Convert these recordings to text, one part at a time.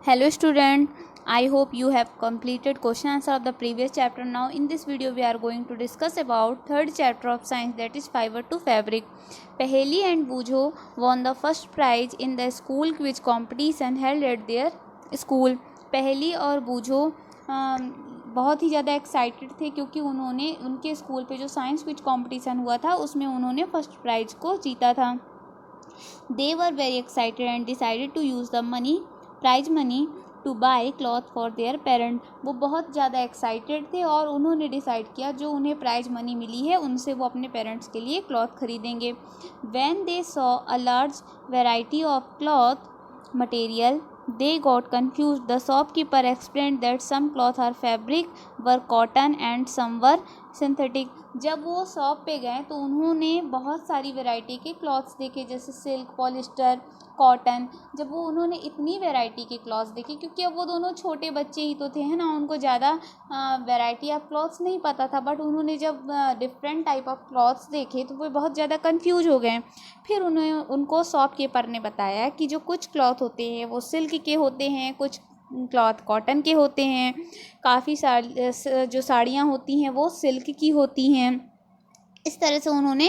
Hello student, I hope you have completed question answer of the previous chapter. Now in this video we are going to discuss about third chapter of science, that is fiber to fabric. Paheli and Bujo won the first prize in the school quiz competition held at their school. पहेली और बूझो बहुत ही ज़्यादा excited थे क्योंकि उन्होंने उनके school पे जो साइंस क्विज कंपटीशन हुआ था उसमें उन्होंने फर्स्ट प्राइज़ को जीता था. They were very excited and decided to use the prize money to buy cloth for their parents. वो बहुत ज़्यादा एक्साइटेड थे और उन्होंने डिसाइड किया जो उन्हें प्राइज मनी मिली है उनसे वो अपने पेरेंट्स के लिए क्लॉथ खरीदेंगे. When they saw a large variety of cloth material, they got confused. The shopkeeper explained that some cloth are fabric, were cotton and some were synthetic. जब वो शॉप पे गए तो उन्होंने बहुत सारी वैरायटी के क्लॉथ्स देखे, जैसे सिल्क, पॉलिस्टर, कॉटन. जब वो उन्होंने इतनी वैरायटी के क्लॉथ्स देखे, क्योंकि अब वो दोनों छोटे बच्चे ही तो थे, है ना, उनको ज़्यादा वैरायटी ऑफ क्लॉथ्स नहीं पता था. बट उन्होंने जब डिफरेंट टाइप ऑफ क्लॉथ्स देखे तो वो बहुत ज़्यादा कंफ्यूज हो गए. फिर उनको शॉपकीपर ने बताया कि जो कुछ क्लॉथ होते हैं वो सिल्क के होते हैं, कुछ क्लॉथ कॉटन के होते हैं, काफ़ी जो साड़ियाँ होती हैं वो सिल्क की होती हैं. इस तरह से उन्होंने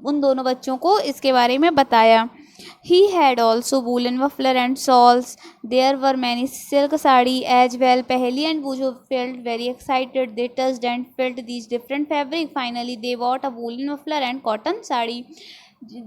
उन दोनों बच्चों को इसके बारे में बताया. He had also woolen muffler and shawls. There were many silk sari as well. Paheli and Bujo felt very excited. They touched and felt these different fabric. Finally, they bought a woolen muffler and cotton sari.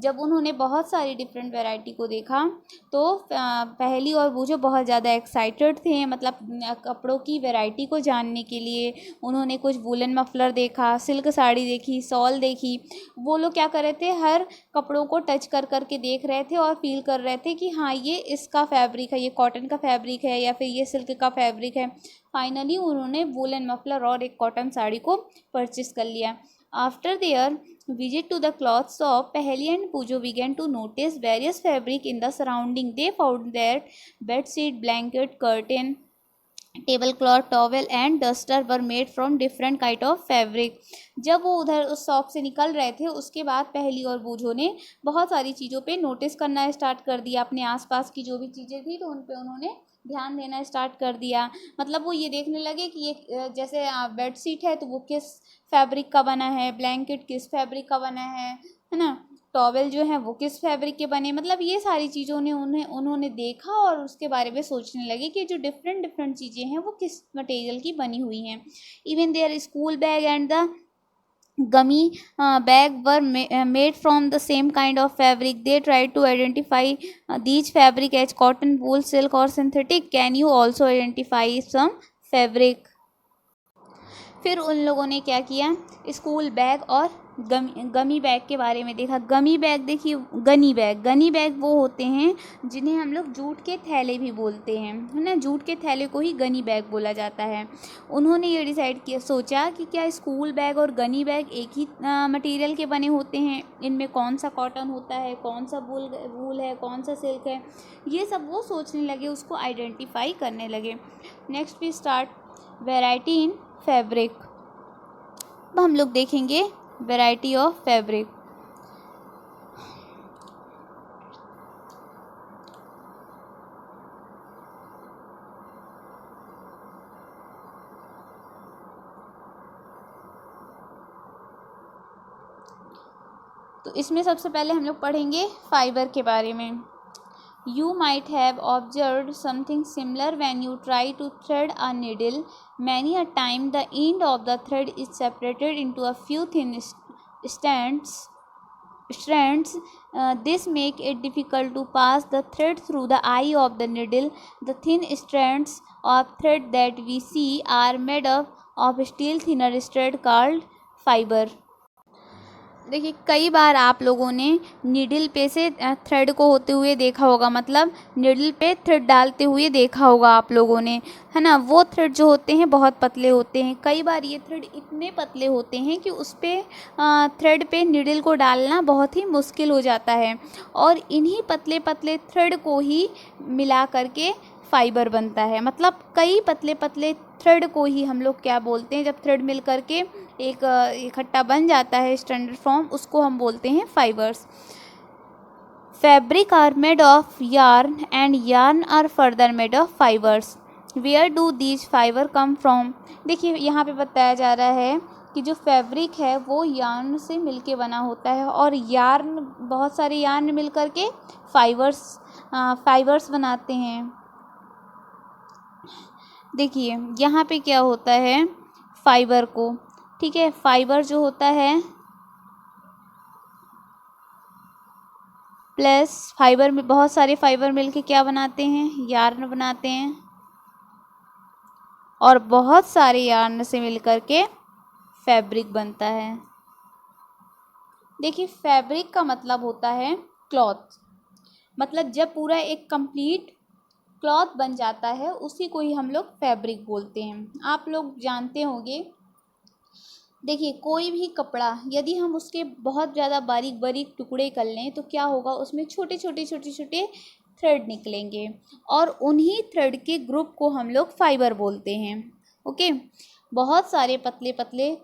जब उन्होंने बहुत सारी different variety को देखा तो पहली और बूझो बहुत ज़्यादा एक्साइटेड थे, मतलब कपड़ों की वैरायटी को जानने के लिए. उन्होंने कुछ वूलन मफलर देखा, सिल्क साड़ी देखी, शॉल देखी. वो लोग क्या कर रहे थे, हर कपड़ों को टच कर करके देख रहे थे और फील कर रहे थे कि हाँ ये इसका फैब्रिक है, ये कॉटन का फैब्रिक है या फिर ये सिल्क का फैब्रिक है. फाइनली उन्होंने वूलन मफलर और एक कॉटन साड़ी को परचेस कर लिया. After their visit to the cloth shop, Paheli and Pujo began to notice various fabric in the surrounding. They found that bedsheet, blanket, curtain, tablecloth, towel and duster were made from different kind of fabric. जब वो उधर उस shop से निकल रहे थे उसके बाद पहली और बूझो ने बहुत सारी चीज़ों पे नोटिस करना स्टार्ट कर दिया. अपने आसपास की जो भी चीज़ें थी तो उन पे उन्होंने ध्यान देना स्टार्ट कर दिया. मतलब वो ये देखने लगे कि ये जैसे बेड शीट है तो वो किस फैब्रिक का बना है, ब्लैंकेट किस फैब्रिक का बना है ना, टॉवेल जो है वो किस फैब्रिक के बने. मतलब ये सारी चीज़ों ने उन्होंने देखा और उसके बारे में सोचने लगे कि जो डिफरेंट चीज़ें हैं वो किस मटेरियल की बनी हुई हैं. Even their school bag and the gummy bag were made from the same kind of fabric. They tried to identify these fabric as cotton, wool, silk or synthetic. Can you also identify some fabric? फिर उन लोगों ने क्या किया, school bag और गमी bag के बारे में देखा. गमी बैग देखिए, गनी बैग वो होते हैं जिन्हें हम लोग जूट के थैले भी बोलते हैं, है ना. जूट के थैले को ही गनी बैग बोला जाता है. उन्होंने ये डिसाइड किया, सोचा कि क्या स्कूल बैग और गनी बैग एक ही मटेरियल के बने होते हैं, इनमें कौन सा कॉटन होता है, कौन सा वूल है, कौन सा सिल्क है. ये सब वो सोचने लगे, उसको आइडेंटिफाई करने लगे. Next we start variety in fabric. अब हम लोग देखेंगे वैरायटी ऑफ फैब्रिक. तो इसमें सबसे पहले हम लोग पढ़ेंगे फाइबर के बारे में. You might have observed something similar when you try to thread a needle. Many a time the end of the thread is separated into a few thin strands. This make it difficult to pass the thread through the eye of the needle. The thin strands of thread that we see are made up of still thinner thread called fiber. देखिए, कई बार आप लोगों ने needle पे से thread को होते हुए देखा होगा, मतलब नीडल पे थ्रेड डालते हुए देखा होगा आप लोगों ने, है ना. वो थ्रेड जो होते हैं बहुत पतले होते हैं. कई बार ये थ्रेड इतने पतले होते हैं कि उस पर थ्रेड पे नीडल को डालना बहुत ही मुश्किल हो जाता है. और इन्हीं पतले पतले थ्रेड को ही मिला करके फाइबर बनता है. मतलब कई पतले पतले थ्रेड को ही हम लोग क्या बोलते हैं, जब थ्रेड मिल करके एक इकट्ठा बन जाता है स्टैंडर्ड फॉर्म, उसको हम बोलते हैं fibres. Fabric are made of yarn and yarn are further made of fibres. Where do these fibre come from. देखिए यहाँ पे बताया जा रहा है कि जो फैब्रिक है वो यार्न से मिलके बना होता है और यार्न, बहुत सारे यार्न मिल करके फाइबर्स बनाते हैं। देखिए यहाँ पे क्या होता है, फाइबर को, ठीक है, फाइबर जो होता है प्लस फाइबर में बहुत सारे फाइबर मिलके क्या बनाते हैं, यार्न बनाते हैं, और बहुत सारे यार्न से मिलकर के फैब्रिक बनता है। देखिए फैब्रिक का मतलब होता है क्लॉथ, मतलब जब पूरा एक कंप्लीट क्लॉथ बन जाता है उसी को ही हम लोग फैब्रिक बोलते हैं। आप लोग जानते होंगे, देखिए कोई भी कपड़ा यदि हम उसके बहुत ज़्यादा बारीक बारीक टुकड़े कर लें तो क्या होगा, उसमें छोटे छोटे थ्रेड निकलेंगे और उन्हीं थ्रेड के ग्रुप को हम लोग फाइबर बोलते हैं। ओके, बहुत सारे पतले पतले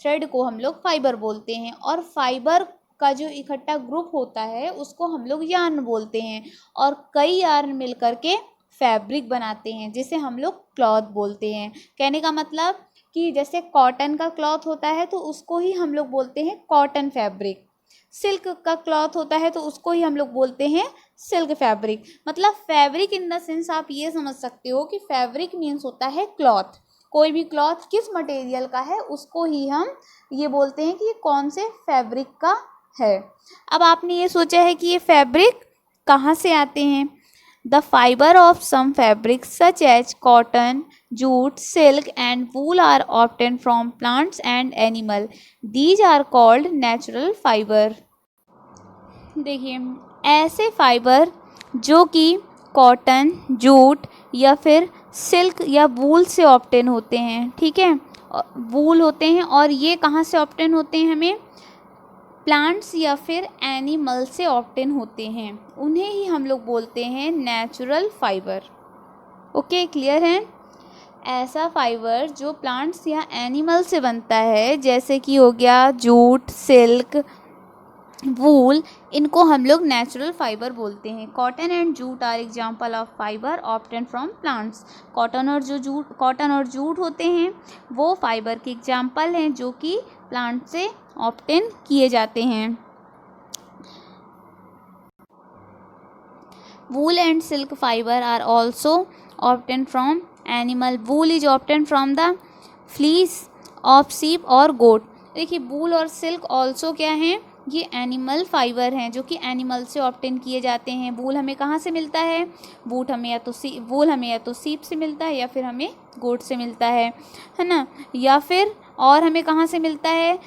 थ्रेड को हम लोग फाइबर बोलते हैं और फाइबर का जो इकट्ठा ग्रुप होता है उसको हम लोग यार्न बोलते हैं और कई यार्न मिल करके फैब्रिक बनाते हैं जिसे हम लोग क्लॉथ बोलते हैं। कहने का मतलब कि जैसे कॉटन का क्लॉथ होता है तो उसको ही हम लोग बोलते हैं कॉटन फैब्रिक, सिल्क का क्लॉथ होता है तो उसको ही हम लोग बोलते हैं सिल्क फैब्रिक। मतलब फैब्रिक इन द सेंस आप ये समझ सकते हो कि फैब्रिक मीन्स होता है क्लॉथ। कोई भी क्लॉथ किस मटेरियल का है उसको ही हम ये बोलते हैं कि ये कौन से फैब्रिक का है। अब आपने ये सोचा है कि ये फैब्रिक कहाँ से आते हैं। The fibre of some fabric such as cotton, jute, silk and wool are obtain from plants and animal. These are called natural fibre. देखिए ऐसे फाइबर जो कि कॉटन, जूट या फिर सिल्क या वूल से ऑब्टेन होते हैं, ठीक है, वूल होते हैं, और ये कहाँ से ऑब्टेन होते हैं, हमें प्लांट्स या फिर एनिमल से ऑब्टेन होते हैं, उन्हें ही हम लोग बोलते हैं नेचुरल फाइबर। ओके, क्लियर है। ऐसा फाइबर जो प्लांट्स या एनिमल से बनता है जैसे कि हो गया जूट, सिल्क, वूल, इनको हम लोग नेचुरल फाइबर बोलते हैं। Cotton and jute are example of fibre obtain from plants. Cotton और जूट होते हैं वो फाइबर के एग्जाम्पल हैं जो कि प्लांट से ऑब्टेन किए जाते हैं। Wool and silk fibre are also obtain from animal. Wool is obtain from the fleece of sheep और गोट। देखिए वूल और सिल्क ऑल्सो क्या हैं, ये एनिमल फाइबर हैं जो कि एनिमल से ऑब्टेन किए जाते हैं। वूल हमें कहाँ से मिलता है, वूल हमें या तो सीप से मिलता है या फिर हमें गोट से मिलता है ना, या फिर और हमें कहाँ से मिलता है,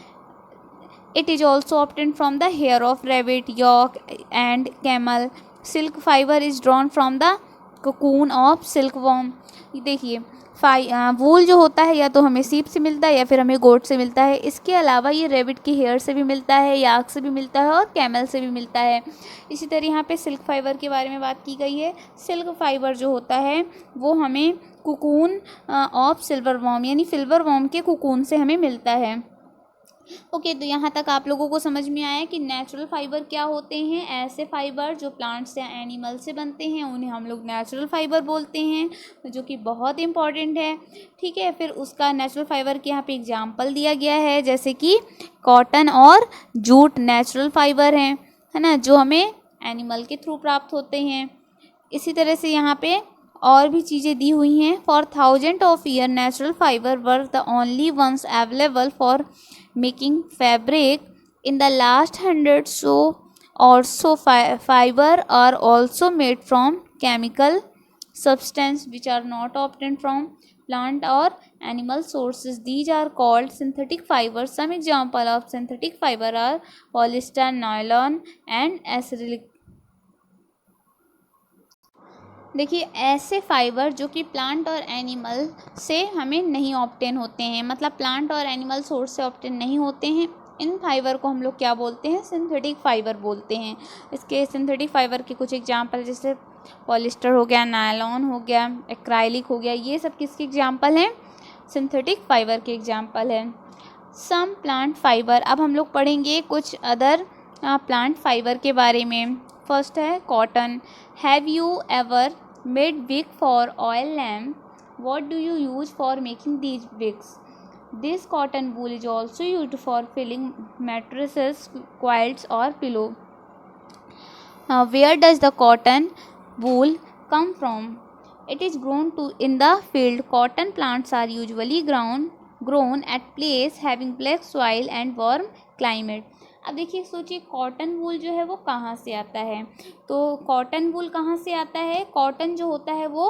it is also obtain from the hair of rabbit, yak and camel. Silk fibre is drawn from the cocoon of silk worm. देखिए वूल जो होता है या तो हमें सीप से मिलता है या फिर हमें गोट से मिलता है। इसके अलावा ये रैबिट के हेयर से भी मिलता है, याक से भी मिलता है और कैमल से भी मिलता है। इसी तरह यहाँ पे सिल्क फाइबर के बारे में बात की गई है। सिल्क फाइबर जो होता है वो हमें कुकून ऑफ सिल्वर वॉर्म यानी सिल्वर वॉर्म के कुकून से हमें मिलता है। ओके, तो यहाँ तक आप लोगों को समझ में आया कि नेचुरल फाइबर क्या होते हैं। ऐसे फाइबर जो प्लांट्स या एनिमल से बनते हैं उन्हें हम लोग नेचुरल फाइबर बोलते हैं, जो कि बहुत इंपॉर्टेंट है। ठीक है, फिर उसका नेचुरल फाइबर के यहाँ पे एग्जांपल दिया गया है जैसे कि कॉटन और जूट नेचुरल फाइबर हैं, है ना, जो हमें एनिमल के थ्रू प्राप्त होते हैं। इसी तरह से यहाँ पे और भी चीज़ें दी हुई हैं। For thousand of year natural fibre were the only ones available for making fabric. In the last 100 or so fiber are also made from chemical substance which are not obtained from plant or animal sources. These are called synthetic fibers. Some example of synthetic fiber are polyester, nylon and acrylic. देखिए ऐसे fibre जो कि plant और animal से हमें नहीं obtain होते हैं, मतलब प्लांट और एनिमल सोर्स से ऑब्टेन नहीं होते हैं, इन फाइबर को हम लोग क्या बोलते हैं, सिंथेटिक फाइबर बोलते हैं। इसके सिंथेटिक फाइबर के कुछ एग्जांपल जैसे पॉलिस्टर हो गया, नायलॉन हो गया, एक्राइलिक हो गया, ये सब किसके एग्जांपल हैं, सिंथेटिक फाइबर के एग्जांपल हैं। सम प्लांट फाइबर, अब हम लोग पढ़ेंगे कुछ अदर प्लांट फाइबर के बारे में। फर्स्ट है cotton. Have you ever made wick for oil lamp? What do you use for making these wigs? This cotton wool is also used for filling mattresses, quilts or pillow. Where does the cotton wool come from? It is grown in the field. Cotton plants are usually grown at place having black soil and warm climate. अब देखिए सोचिए cotton wool जो है वो कहाँ से आता है. तो कॉटन वूल कहाँ से आता है. कॉटन जो होता है वो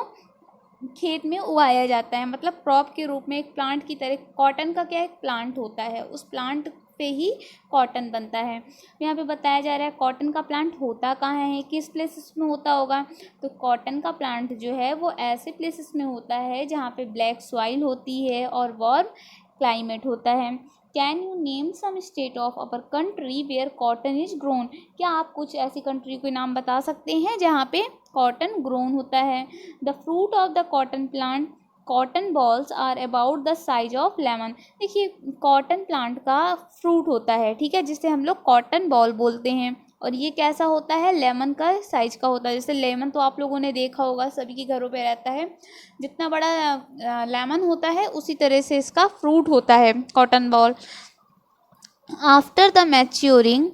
खेत में उगाया जाता है, मतलब क्रॉप के रूप में एक प्लांट की तरह. कॉटन का क्या एक प्लांट होता है, उस प्लांट पे ही कॉटन बनता है. यहाँ पे बताया जा रहा है कॉटन का प्लांट होता कहाँ है, किस प्लेसेस में होता होगा. तो कॉटन का प्लांट जो है वो ऐसे प्लेसेस में होता है जहाँ पे ब्लैक सॉइल होती है और वार्म क्लाइमेट होता है. Can you name some state of our country where cotton is grown? क्या आप कुछ ऐसी कंट्री के नाम बता सकते हैं जहाँ पे कॉटन ग्रोन होता है. The fruit of the cotton plant cotton bolls are about the size of lemon. देखिए कॉटन प्लांट का फ्रूट होता है, ठीक है, जिसे हम लोग कॉटन बॉल बोलते हैं. और ये कैसा होता है, लेमन का साइज का होता है. जैसे लेमन तो आप लोगों ने देखा होगा, सभी के घरों पे रहता है. जितना बड़ा लेमन होता है उसी तरह से इसका फ्रूट होता है cotton ball. After the maturing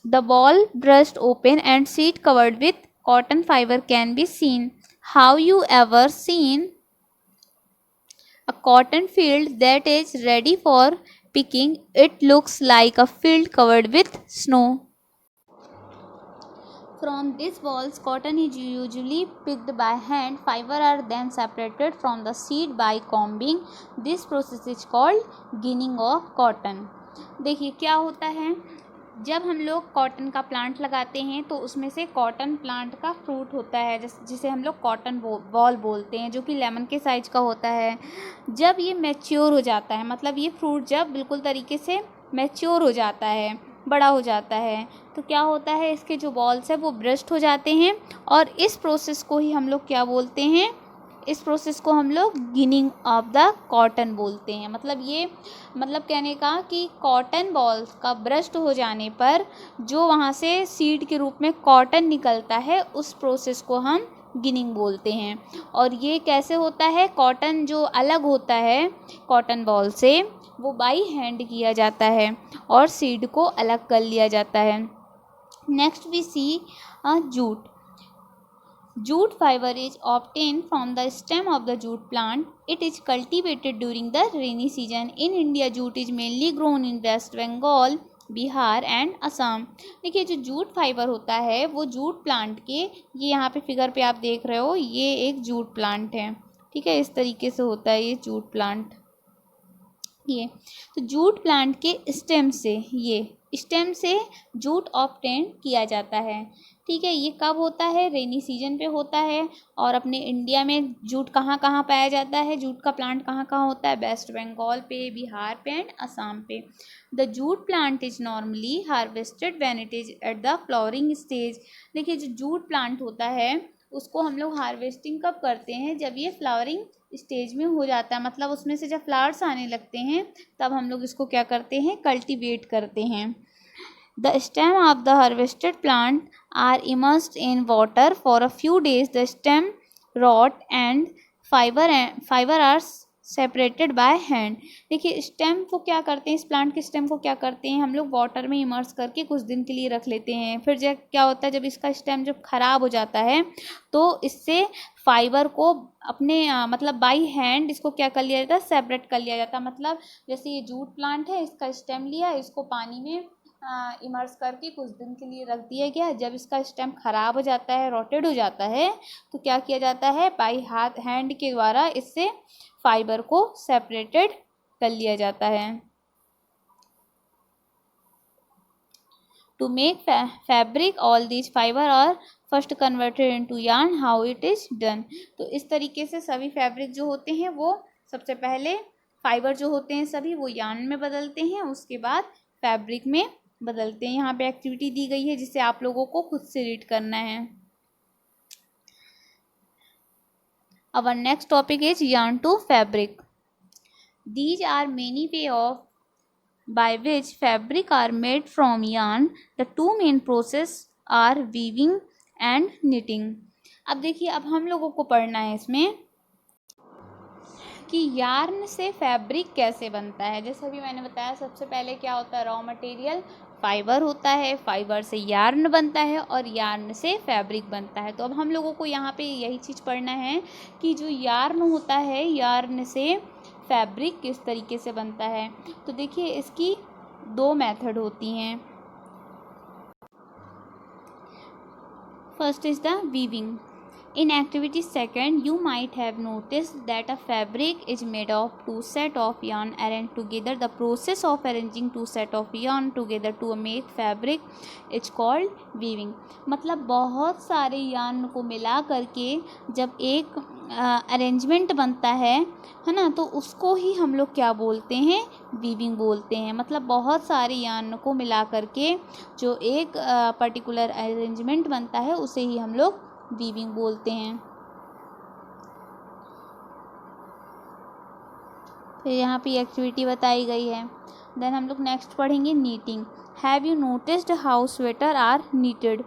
the ball burst open and seed covered with cotton fiber can be seen. Have you ever seen a cotton field that is ready for picking? It looks like a field covered with snow. From these balls, cotton is usually picked by hand. Fiber are then separated from the seed by combing. This process is called ginning of cotton. देखिए क्या होता है, जब हम लोग cotton का plant लगाते हैं तो उसमें से कॉटन प्लांट का फ्रूट होता है जिसे हम लोग कॉटन बॉल बोलते हैं, जो कि लेमन के साइज का होता है. जब ये मैच्योर हो जाता है, मतलब ये फ्रूट जब बिल्कुल तरीके से मैच्योर हो जाता है, बड़ा हो जाता है, तो क्या होता है, इसके जो बॉल्स है वो ब्रस्ट हो जाते हैं. और इस प्रोसेस को ही हम लोग क्या बोलते हैं, इस प्रोसेस को हम लोग गिनिंग ऑफ द कॉटन बोलते हैं. मतलब कहने का कि कॉटन बॉल्स का ब्रस्ट हो जाने पर जो वहाँ से सीड के रूप में कॉटन निकलता है उस प्रोसेस को हम गिनिंग बोलते हैं. और ये कैसे होता है, कॉटन जो अलग होता है कॉटन बॉल से वो बाई हैंड किया जाता है और सीड को अलग कर लिया जाता है. Next we see jute. Jute fiber is obtained from the stem of the jute plant. It is cultivated during the rainy season. In India, jute is mainly grown in West Bengal, Bihar and Assam. देखिए जो jute fibre होता है वो jute plant के, ये यहाँ पे figure पे आप देख रहे हो, ये एक जूट प्लांट है, ठीक है, इस तरीके से होता है ये जूट प्लांट. ये तो जूट प्लांट के स्टेम से जूट ऑब्टेन किया जाता है, ठीक है. ये कब होता है, रेनी सीजन पे होता है. और अपने इंडिया में जूट कहाँ कहाँ पाया जाता है, जूट का प्लांट कहाँ कहाँ होता है, वेस्ट बंगाल पे, बिहार पे एंड असम पे. The jute plant is normally harvested when it is at the flowering stage. देखिए जो जूट प्लांट होता है उसको हम लोग हार्वेस्टिंग कब करते हैं, जब ये फ्लावरिंग स्टेज में हो जाता है, मतलब उसमें से जब फ्लावर्स आने लगते हैं तब हम लोग इसको क्या करते हैं, कल्टीवेट करते हैं. The stem of the harvested plant are immersed in water for a few days. The stem rot and fiber are separated by hand. देखिए स्टेम को क्या करते हैं, इस प्लांट के स्टेम को क्या करते हैं, हम लोग वाटर में इमर्स करके कुछ दिन के लिए रख लेते हैं. फिर जब क्या होता है, जब इसका स्टेम जब खराब हो जाता है तो इससे फाइबर को अपने मतलब बाई हैंड इसको क्या कर लिया जाता है, सेपरेट कर लिया जाता है. मतलब जैसे ये जूट प्लांट है, इसका स्टेम लिया, इसको पानी में इमर्स करके कुछ दिन के लिए रख दिया गया. जब इसका स्टेम खराब हो जाता है, रोटेड हो जाता है, तो क्या किया जाता है, बाई हैंड के द्वारा इससे फाइबर को सेपरेटेड कर लिया जाता है. To make fabric all these fibre are first converted into yarn. How it is done. तो इस तरीके से सभी फैब्रिक जो होते हैं वो सबसे पहले फाइबर जो होते हैं सभी वो यार्न में बदलते हैं, उसके बाद फैब्रिक में बदलते हैं. यहाँ पे एक्टिविटी दी गई है जिसे आप लोगों को खुद से रीड करना है. Our next topic is yarn to fabric. These are many way of by which fabric are made from yarn. The two main process are weaving and knitting. अब देखिए, अब हम लोगों को पढ़ना है इसमें कि यार्न से फैब्रिक कैसे बनता है। जैसे अभी मैंने बताया, सबसे पहले क्या होता है, रॉ मटेरियल फाइबर होता है, फाइबर से यार्न बनता है और यार्न से फैब्रिक बनता है। तो अब हम लोगों को यहाँ पे यही चीज़ पढ़ना है कि जो यार्न होता है, यार्न से फैब्रिक किस तरीके से बनता है। तो देखिए, इसकी दो मेथड होती हैं। First is the weaving. In activity second, you might have noticed that a fabric is made of two set of yarn arranged together. The process of arranging two set of yarn together to make fabric is called weaving. मतलब बहुत सारे yarn को मिला करके जब एक arrangement बनता है ना, तो उसको ही हम लोग क्या बोलते हैं, वीविंग बोलते हैं। मतलब बहुत सारे यार्न को मिला करके जो एक पर्टिकुलर अरेंजमेंट बनता है, उसे ही हम लोग वीविंग बोलते हैं। फिर यहाँ पे एक्टिविटी बताई गई है। देन हम लोग नेक्स्ट पढ़ेंगे knitting. Have you noticed how sweater are knitted.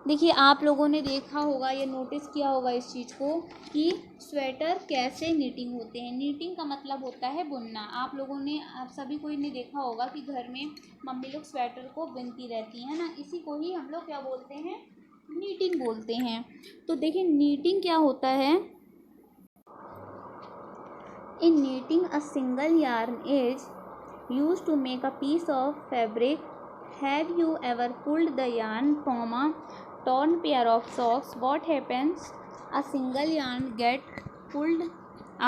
देखिए, आप लोगों ने देखा होगा या नोटिस किया होगा इस चीज़ को कि स्वेटर कैसे नीटिंग होते हैं। नीटिंग का मतलब होता है बुनना। आप लोगों ने, आप सभी कोई ने देखा होगा कि घर में मम्मी लोग स्वेटर को बुनती रहती हैं ना, इसी को ही हम लोग क्या बोलते हैं, नीटिंग बोलते हैं। तो देखिए, नीटिंग क्या होता है। In knitting a single yarn is used to make a piece of fabric. Have you ever pulled the yarn from a torn pair of socks? What happens? A single yarn get pulled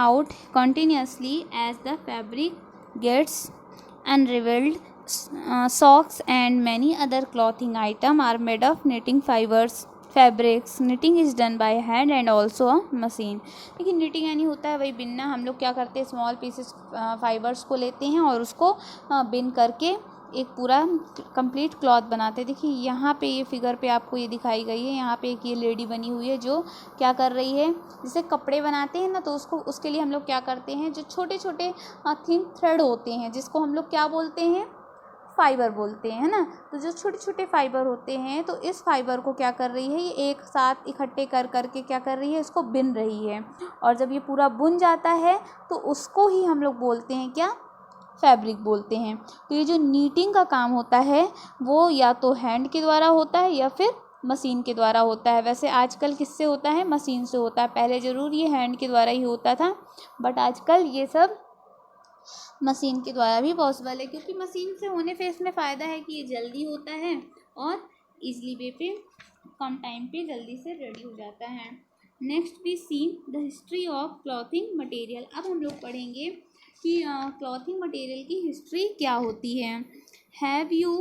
out continuously as the fabric gets unraveled. Socks and many other clothing items are made of knitting fabrics. Knitting is done by hand and also a machine. लेकिन knitting यानी होता है वही बिनना। हम लोग क्या करते हैं, स्मॉल पीसेस फाइबर्स को लेते हैं और उसको बिन करके एक पूरा कंप्लीट क्लॉथ बनाते हैं। देखिए, यहाँ पे ये फिगर पे आपको ये दिखाई गई है। यहाँ पे एक ये लेडी बनी हुई है जो क्या कर रही है, जैसे कपड़े बनाते हैं ना, तो उसके लिए हम लोग क्या करते हैं, जो छोटे छोटे थिन थ्रेड होते हैं, जिसको हम लोग क्या बोलते हैं, फाइबर बोलते हैं, है ना। तो जो छोटे छोटे फाइबर होते हैं, तो इस फाइबर को क्या कर रही है, ये एक साथ इकट्ठे कर करके क्या कर रही है, इसको बिन रही है। और जब ये पूरा बुन जाता है तो उसको ही हम लोग बोलते हैं क्या, फैब्रिक बोलते हैं। तो ये जो नीटिंग का काम होता है वो या तो हैंड के द्वारा होता है या फिर मशीन के द्वारा होता है। वैसे आजकल किससे होता है, मशीन से होता है। पहले ज़रूर ये हैंड के द्वारा ही होता था, बट आजकल ये सब मशीन के द्वारा भी पॉसिबल है, क्योंकि मशीन से होने पे इसमें फ़ायदा है कि ये जल्दी होता है और ईजली वे पे कम टाइम पे जल्दी से रेडी हो जाता है। Next we see the history of clothing material. अब हम लोग पढ़ेंगे कि क्लॉथिंग मटेरियल की हिस्ट्री क्या होती है. Have you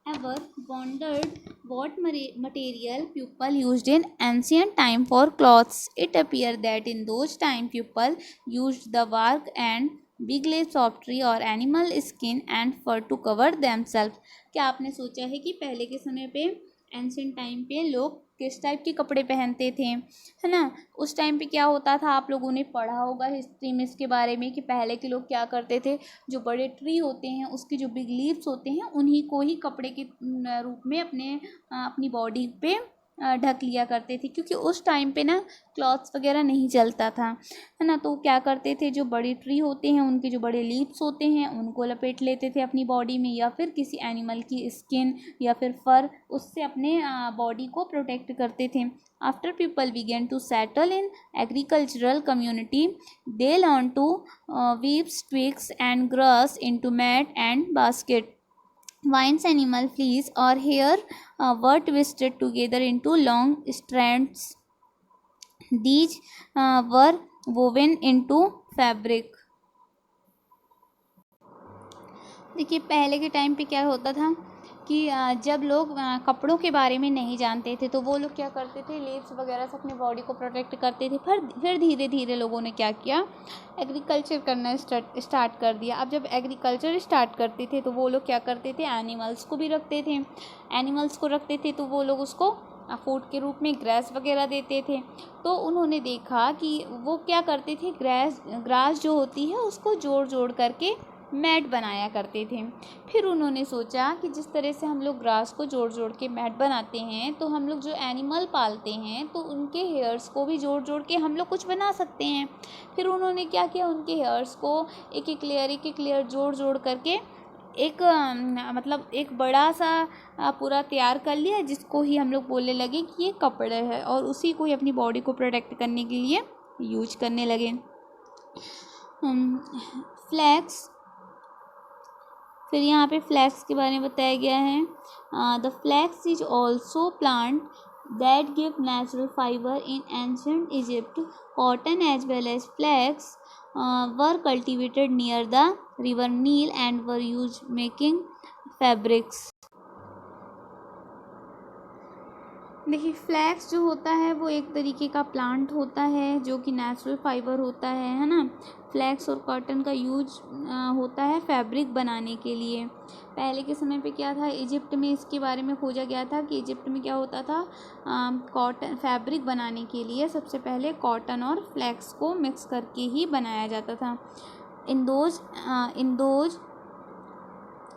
ever wondered what material people used in ancient time for clothes? It appears that in those time people used the bark and big leaves of tree or animal skin and fur to cover themselves. क्या आपने सोचा है कि पहले के समय पे, ancient time पे लोग किस टाइप के कपड़े पहनते थे, है ना। उस टाइम पे क्या होता था, आप लोगों ने पढ़ा होगा हिस्ट्री में इसके बारे में कि पहले के लोग क्या करते थे, जो बड़े ट्री होते हैं उसके जो बिग लीव्स होते हैं उन्हीं को ही कपड़े के रूप में अपनी बॉडी पे ढक लिया करते थे, क्योंकि उस टाइम पे ना क्लॉथ्स वगैरह नहीं चलता था, है ना। तो क्या करते थे, जो बड़ी ट्री होते हैं उनके जो बड़े लीव्स होते हैं उनको लपेट लेते थे अपनी बॉडी में, या फिर किसी एनिमल की स्किन या फिर फर, उससे अपने बॉडी को प्रोटेक्ट करते थे. After people began to settle in agricultural community, they learn to weave twigs and grass into mat and basket. Vines, animal fleas or hair were twisted together into long strands. These were woven into fabric. देखिए, पहले के time पे क्या होता था कि जब लोग कपड़ों के बारे में नहीं जानते थे तो वो लोग क्या करते थे, लीव्स वगैरह से अपनी बॉडी को प्रोटेक्ट करते थे। फिर धीरे धीरे लोगों ने क्या किया, एग्रीकल्चर करना स्टार्ट कर दिया. अब जब एग्रीकल्चर स्टार्ट करते थे तो वो लोग क्या करते थे, एनिमल्स को भी रखते थे. एनिमल्स को रखते थे तो वो लोग उसको फूड के रूप में ग्रास वगैरह देते थे. तो उन्होंने देखा कि वो क्या करते थे, ग्रास जो होती है उसको जोड़ जोड़ करके मैट बनाया करते थे। फिर उन्होंने सोचा कि जिस तरह से हम लोग ग्रास को जोड़ जोड़ के मैट बनाते हैं, तो हम लोग जो एनिमल पालते हैं तो उनके हेयर्स को भी जोड़ जोड़ के हम लोग कुछ बना सकते हैं। फिर उन्होंने क्या किया, उनके हेयर्स को एक एक लेयर जोड़ जोड़ करके एक मतलब एक बड़ा सा पूरा तैयार कर लिया, जिसको ही हम लोग बोलने लगे कि ये कपड़े है, और उसी को ही अपनी बॉडी को प्रोटेक्ट करने के लिए यूज करने लगे। फ्लैक्स, फिर यहाँ पे फ्लैक्स के बारे में बताया गया है। The flax is also plant that give natural fibre in ancient Egypt. Cotton as well as flax were cultivated near the river Nile and were use making fabrics. देखिए, फ्लैक्स जो होता है वो एक तरीके का प्लांट होता है जो कि नेचुरल फाइबर होता है ना। फ्लैक्स और कॉटन का यूज होता है फैब्रिक बनाने के लिए। पहले के समय पे क्या था, इजिप्ट में इसके बारे में खोजा गया था कि इजिप्ट में क्या होता था, कॉटन फैब्रिक बनाने के लिए सबसे पहले कॉटन और फ्लैक्स को मिक्स करके ही बनाया जाता था। In those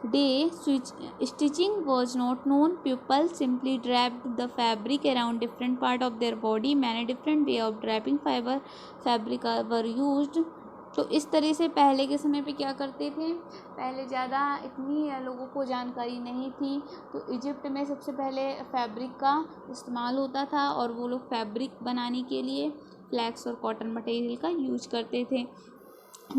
day stitching was not known. People simply draped the fabric around different part of their body. Many different way of draping fabric were used. तो इस तरह से पहले के समय पे क्या करते थे, पहले ज़्यादा इतनी लोगों को जानकारी नहीं थी, तो इजिप्ट में सबसे पहले फैब्रिक का इस्तेमाल होता था और वो लोग फैब्रिक बनाने के लिए फ्लैक्स और कॉटन मटेरियल का यूज करते थे।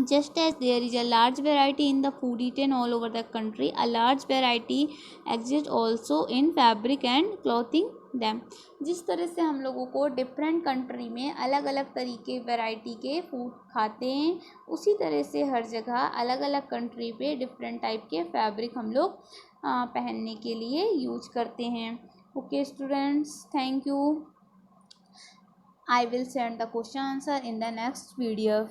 Just as there is a large variety in the food eaten all over the country, a large variety exists also in fabric and clothing them. जिस तरह से हम लोगों को डिफरेंट कंट्री में अलग अलग तरीके वैरायटी के फूड खाते हैं, उसी तरह से हर जगह अलग अलग कंट्री पे डिफरेंट टाइप के फैब्रिक हम लोग पहनने के लिए यूज करते हैं। Okay students, thank you. I will send the question answer in the next video.